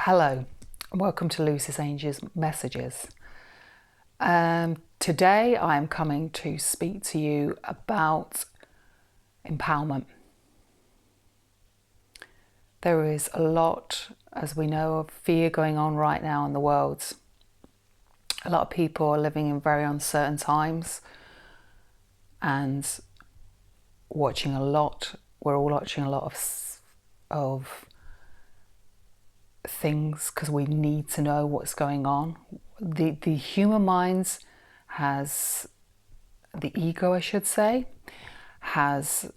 Hello, and welcome to Lucy's Angels Messages. Today I am coming to speak to you about empowerment. There is a lot, as we know, of fear going on right now in the world. A lot of people are living in very uncertain times and we're all watching a lot of things because we need to know what's going on. The human mind has, the ego I should say, has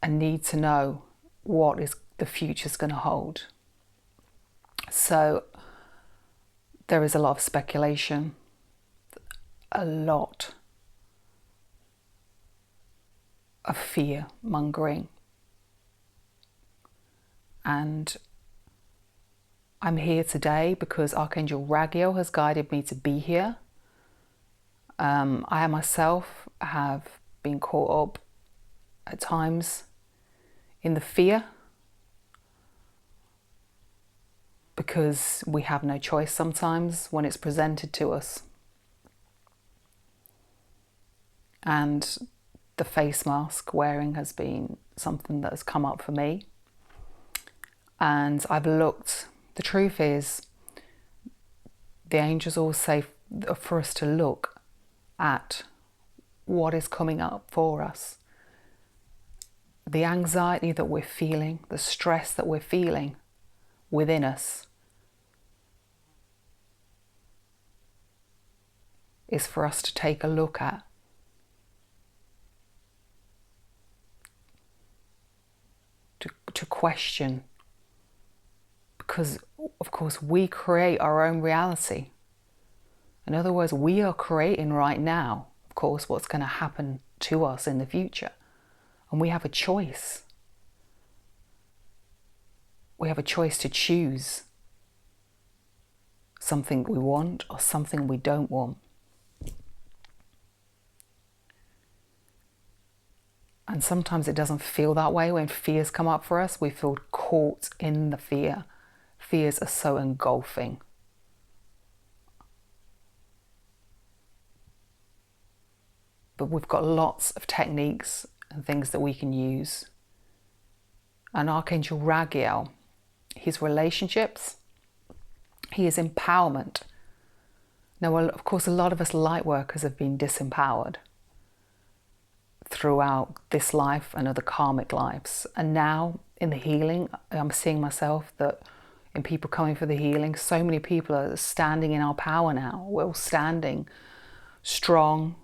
a need to know what is the future's going to hold. So there is a lot of speculation, a lot of fear mongering, and I'm here today because Archangel Raguel has guided me to be here. I myself have been caught up at times in the fear because we have no choice sometimes when it's presented to us. And the face mask wearing has been something that has come up for me. And I've looked. The truth is, the angels always say for us to look at what is coming up for us. The anxiety that we're feeling, the stress that we're feeling within us is for us to take a look at. To question. Because, of course, we create our own reality. In other words, we are creating right now, of course, what's going to happen to us in the future. And we have a choice. We have a choice to choose something we want or something we don't want. And sometimes it doesn't feel that way when fears come up for us. We feel caught in the fear. Fears are so engulfing. But we've got lots of techniques and things that we can use. And Archangel Raguel, his relationships, his empowerment. Now, well, of course, a lot of us light workers have been disempowered throughout this life and other karmic lives. And now in the healing, I'm seeing myself that in people coming for the healing, so many people are standing in our power now. We're all standing strong.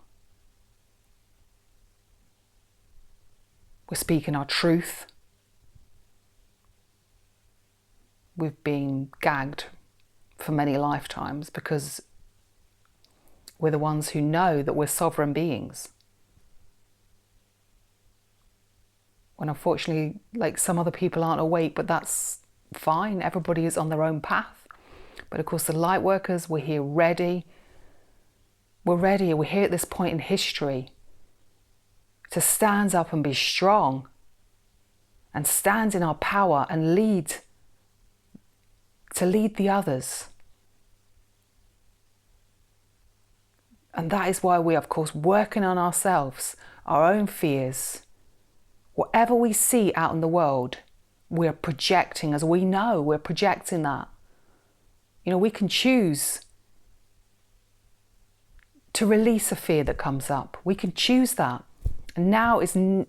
We're speaking our truth. We've been gagged for many lifetimes because we're the ones who know that we're sovereign beings. When unfortunately, like, some other people aren't awake, but that's fine. Everybody is on their own path. But of course, the light workers, we're here ready. We're ready. We're here at this point in history to stand up and be strong and stand in our power and lead the others. And that is why we are, of course, working on ourselves, our own fears. Whatever we see out in the world, we're projecting, as we know, we're projecting that. You know, we can choose to release a fear that comes up. We can choose that. And now is now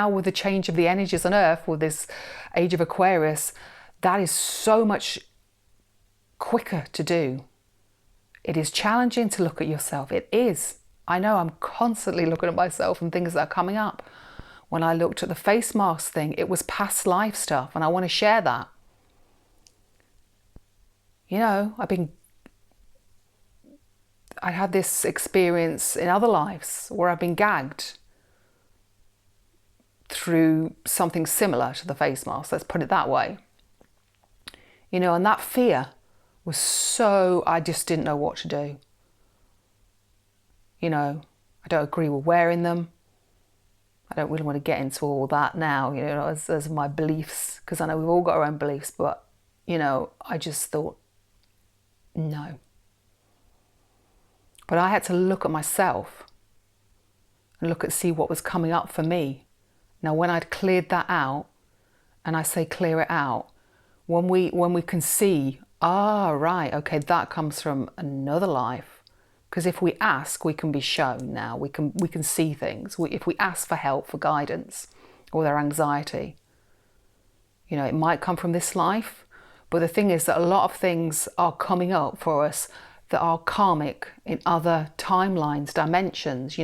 with the change of the energies on Earth, with this age of Aquarius, that is so much quicker to do. It is challenging to look at yourself. It is. I know I'm constantly looking at myself and things that are coming up. When I looked at the face mask thing, it was past life stuff, and I want to share that. You know, I had this experience in other lives where I've been gagged through something similar to the face mask, let's put it that way. You know, and that fear was so, I just didn't know what to do. You know, I don't agree with wearing them. I don't really want to get into all that now, you know, as my beliefs, because I know we've all got our own beliefs, but I just thought, no. But I had to look at myself and see what was coming up for me. Now, when I'd cleared that out, and I say clear it out, when we can see, right, okay, that comes from another life. Because if we ask, we can be shown now. We can see things. If we ask for help, for guidance, or their anxiety, it might come from this life. But the thing is that a lot of things are coming up for us that are karmic in other timelines, dimensions,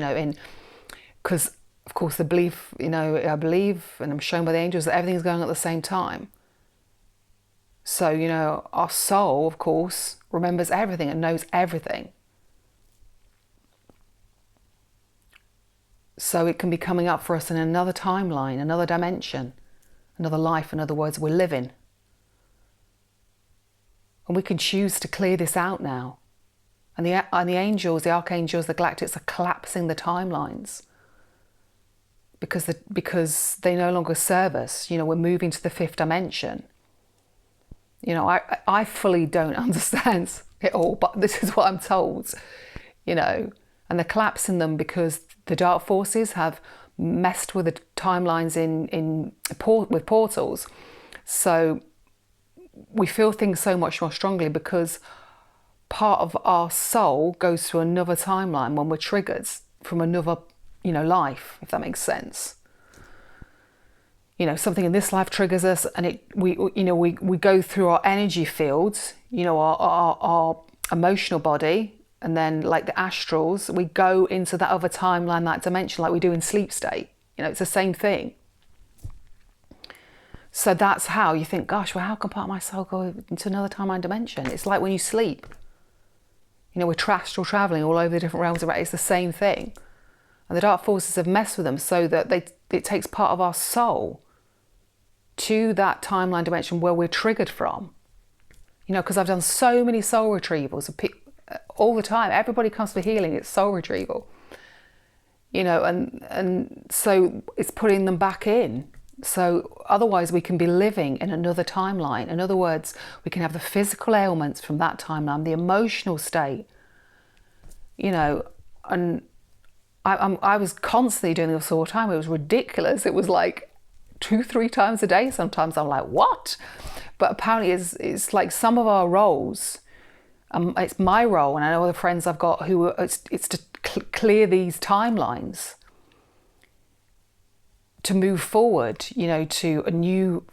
because of course the belief, I believe, and I'm shown by the angels, that everything's going on at the same time. So, our soul, of course, remembers everything and knows everything. So it can be coming up for us in another timeline, another dimension, another life, in other words, we're living. And we can choose to clear this out now. And the angels, the archangels, the galactics are collapsing the timelines because they no longer serve us. We're moving to the fifth dimension. I fully don't understand it all, but this is what I'm told, and they're collapsing them because the dark forces have messed with the timelines with portals. So we feel things so much more strongly because part of our soul goes to another timeline when we're triggered from another, life, if that makes sense. Something in this life triggers us, and we go through our energy fields, our emotional body, and then like the astrals, we go into that other timeline, that dimension, like we do in sleep state. It's the same thing. So that's how you think, gosh, well, how can part of my soul go into another timeline dimension? It's like when you sleep. We're astral traveling all over the different realms of it. It's the same thing. And the dark forces have messed with them so that it takes part of our soul to that timeline dimension where we're triggered from. Because I've done so many soul retrievals all the time. Everybody comes for healing, it's soul retrieval. And so it's putting them back in. So otherwise we can be living in another timeline. In other words, we can have the physical ailments from that timeline, the emotional state, and I was constantly doing this all the time. It was ridiculous. It was like 2-3 times a day. Sometimes I'm like, what? But apparently it's like some of our roles, it's my role, and I know other friends I've got who it's to clear these timelines, to move forward, to a new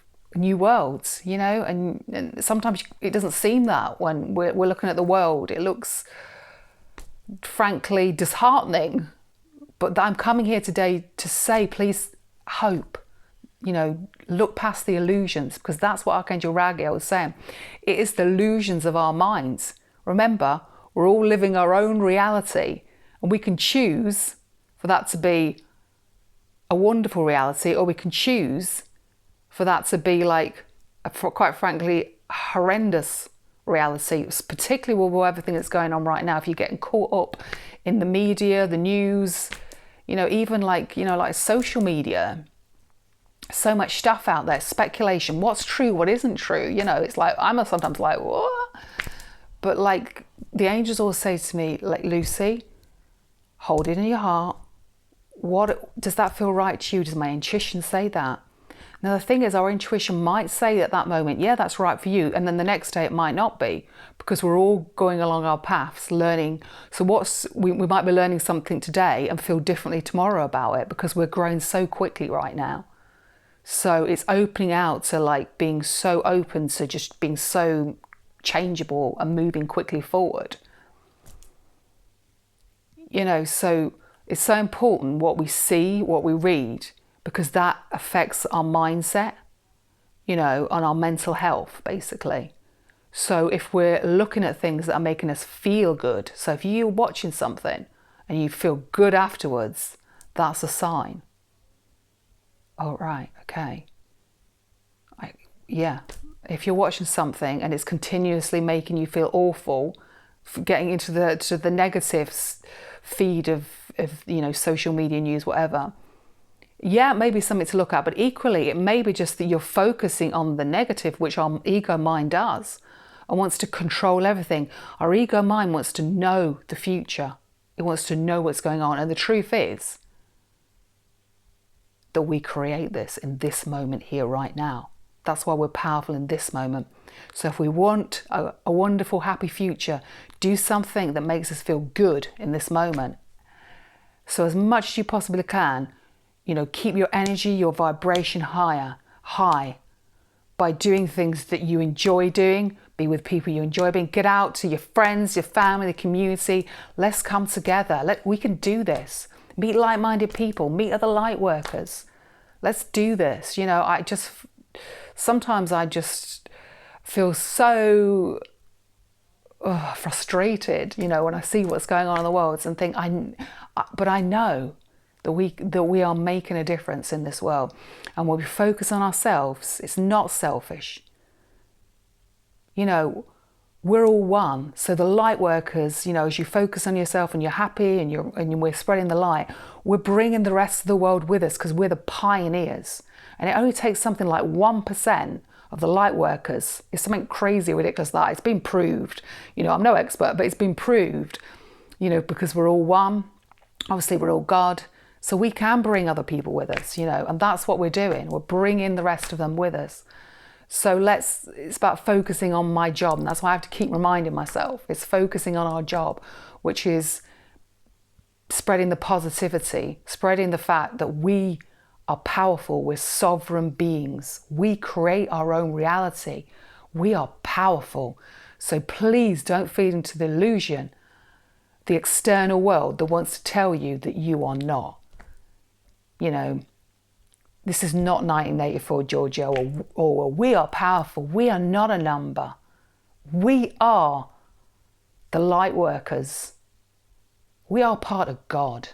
world, and sometimes it doesn't seem that when we're looking at the world. It looks, frankly, disheartening. But I'm coming here today to say, please hope, look past the illusions, because that's what Archangel Raguel was saying. It is the illusions of our minds. Remember, we're all living our own reality, and we can choose for that to be a wonderful reality, or we can choose for that to be like, quite frankly, horrendous reality, particularly with everything that's going on right now. If you're getting caught up in the media, the news, even like social media, so much stuff out there, speculation, what's true, what isn't true, it's like, I'm sometimes like, what? But like the angels always say to me, like, Lucy, hold it in your heart. What does that feel right to you? Does my intuition say that? Now, the thing is, our intuition might say at that moment, yeah, that's right for you. And then the next day it might not be, because we're all going along our paths, learning. So we might be learning something today and feel differently tomorrow about it, because we're growing so quickly right now. So it's opening out to like being so open to just being so changeable and moving quickly forward. So it's so important what we see, what we read, because that affects our mindset, on our mental health, basically. So if we're looking at things that are making us feel good, so if you're watching something and you feel good afterwards, that's a sign. Oh, right, okay. If you're watching something and it's continuously making you feel awful, getting into the negative feed of social media, news, whatever, Yeah, it may be something to look at, but equally, it may be just that you're focusing on the negative, which our ego mind does, and wants to control everything. Our ego mind wants to know the future. It wants to know what's going on. And the truth is that we create this in this moment here, right now. That's why we're powerful in this moment. So if we want a wonderful, happy future, do something that makes us feel good in this moment. So as much as you possibly can, keep your energy, your vibration high by doing things that you enjoy doing. Be with people you enjoy being. Get out to your friends, your family, the community. Let's come together. We can do this. Meet like-minded people. Meet other light workers. Let's do this. Sometimes I just feel so frustrated, when I see what's going on in the world and think, but I know that we are making a difference in this world. And when we focus on ourselves, it's not selfish. We're all one. So the light workers, as you focus on yourself and you're happy and we're spreading the light, we're bringing the rest of the world with us because we're the pioneers. And it only takes something like 1% of the light workers. It's something crazy, ridiculous that it's been proved. I'm no expert, but it's been proved, because we're all one. Obviously, we're all God. So we can bring other people with us, and that's what we're doing. We're bringing the rest of them with us. So it's about focusing on my job. And that's why I have to keep reminding myself. It's focusing on our job, which is spreading the positivity, spreading the fact that we are powerful. We're sovereign beings. We create our own reality. We are powerful. So please don't feed into the illusion, the external world that wants to tell you that you are not. This is not 1984 Georgia or we are powerful. We are not a number. We are the light workers. We are part of God.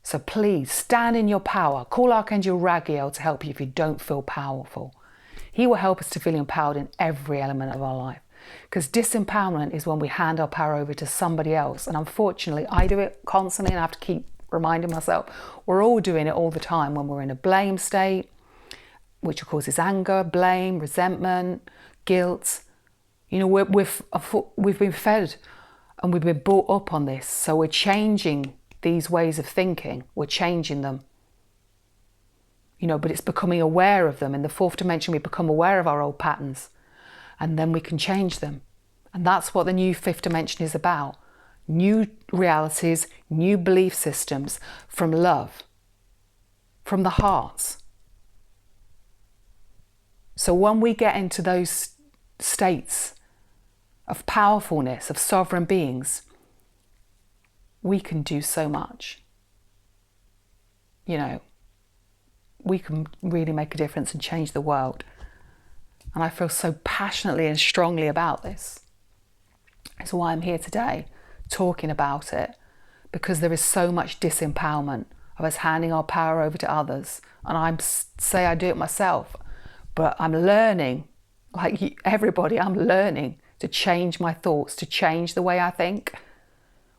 So please stand in your power. Call Archangel Raguel to help you if you don't feel powerful. He will help us to feel empowered in every element of our life. Because disempowerment is when we hand our power over to somebody else. And unfortunately, I do it constantly and I have to keep reminding myself. We're all doing it all the time when we're in a blame state, which causes anger, blame, resentment, guilt. We've been fed and we've been brought up on this. So we're changing these ways of thinking. We're changing them. But it's becoming aware of them. In the fourth dimension, we become aware of our old patterns and then we can change them. And that's what the new fifth dimension is about. New realities, new belief systems from love, from the heart. So when we get into those states of powerfulness, of sovereign beings, we can do so much. We can really make a difference and change the world. And I feel so passionately and strongly about this. That's why I'm here today, talking about it, because there is so much disempowerment of us handing our power over to others. And I say I do it myself, but I'm learning, like everybody, I'm learning to change my thoughts, to change the way I think.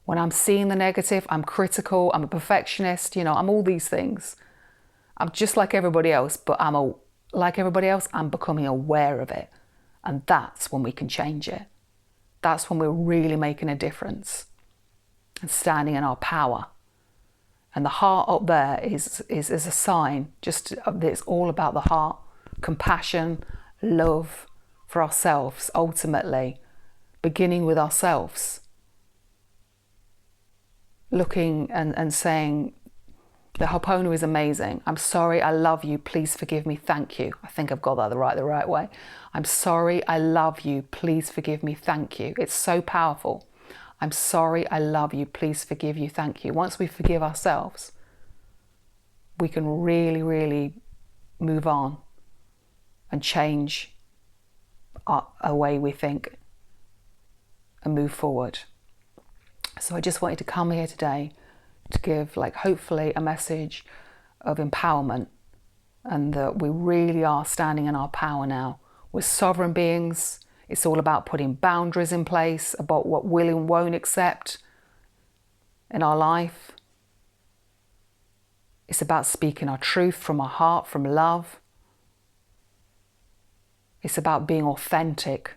When I'm seeing the negative, I'm critical, I'm a perfectionist, I'm all these things. I'm just like everybody else, but like everybody else, I'm becoming aware of it. And that's when we can change it. That's when we're really making a difference and standing in our power. And the heart up there is a sign, just it's all about the heart, compassion, love for ourselves, ultimately, beginning with ourselves. Looking and saying, the Ho'oponopono is amazing. I'm sorry, I love you, please forgive me, thank you. I think I've got that the right way. I'm sorry, I love you, please forgive me, thank you. It's so powerful. I'm sorry, I love you, please forgive you, thank you. Once we forgive ourselves, we can really, really move on and change a way we think and move forward. So I just wanted to come here today to give, hopefully a message of empowerment, and that we really are standing in our power now. We're sovereign beings. It's all about putting boundaries in place about what will and won't accept in our life. It's about speaking our truth from our heart, from love. It's about being authentic.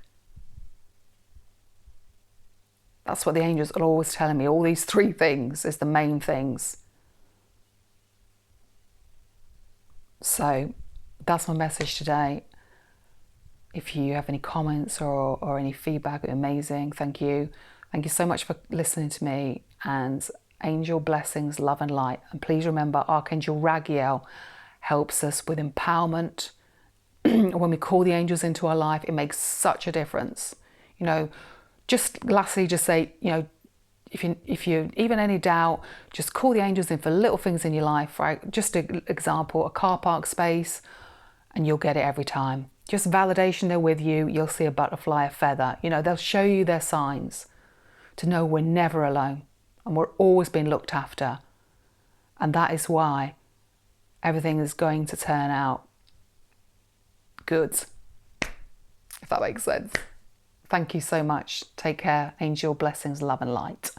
That's what the angels are always telling me. All these 3 things is the main things. So that's my message today. If you have any comments or any feedback, amazing. Thank you. Thank you so much for listening to me. And angel blessings, love and light. And please remember, Archangel Raguel helps us with empowerment. When we call the angels into our life, it makes such a difference. You know, just lastly, just say, you know, if you even any doubt, just call the angels in for little things in your life, right? Just an example, a car park space, and you'll get it every time. Just validation they're with you. You'll see a butterfly, a feather. You know, they'll show you their signs to know we're never alone and we're always being looked after. And that is why everything is going to turn out good, if that makes sense. Thank you so much. Take care. Angel blessings, love and light.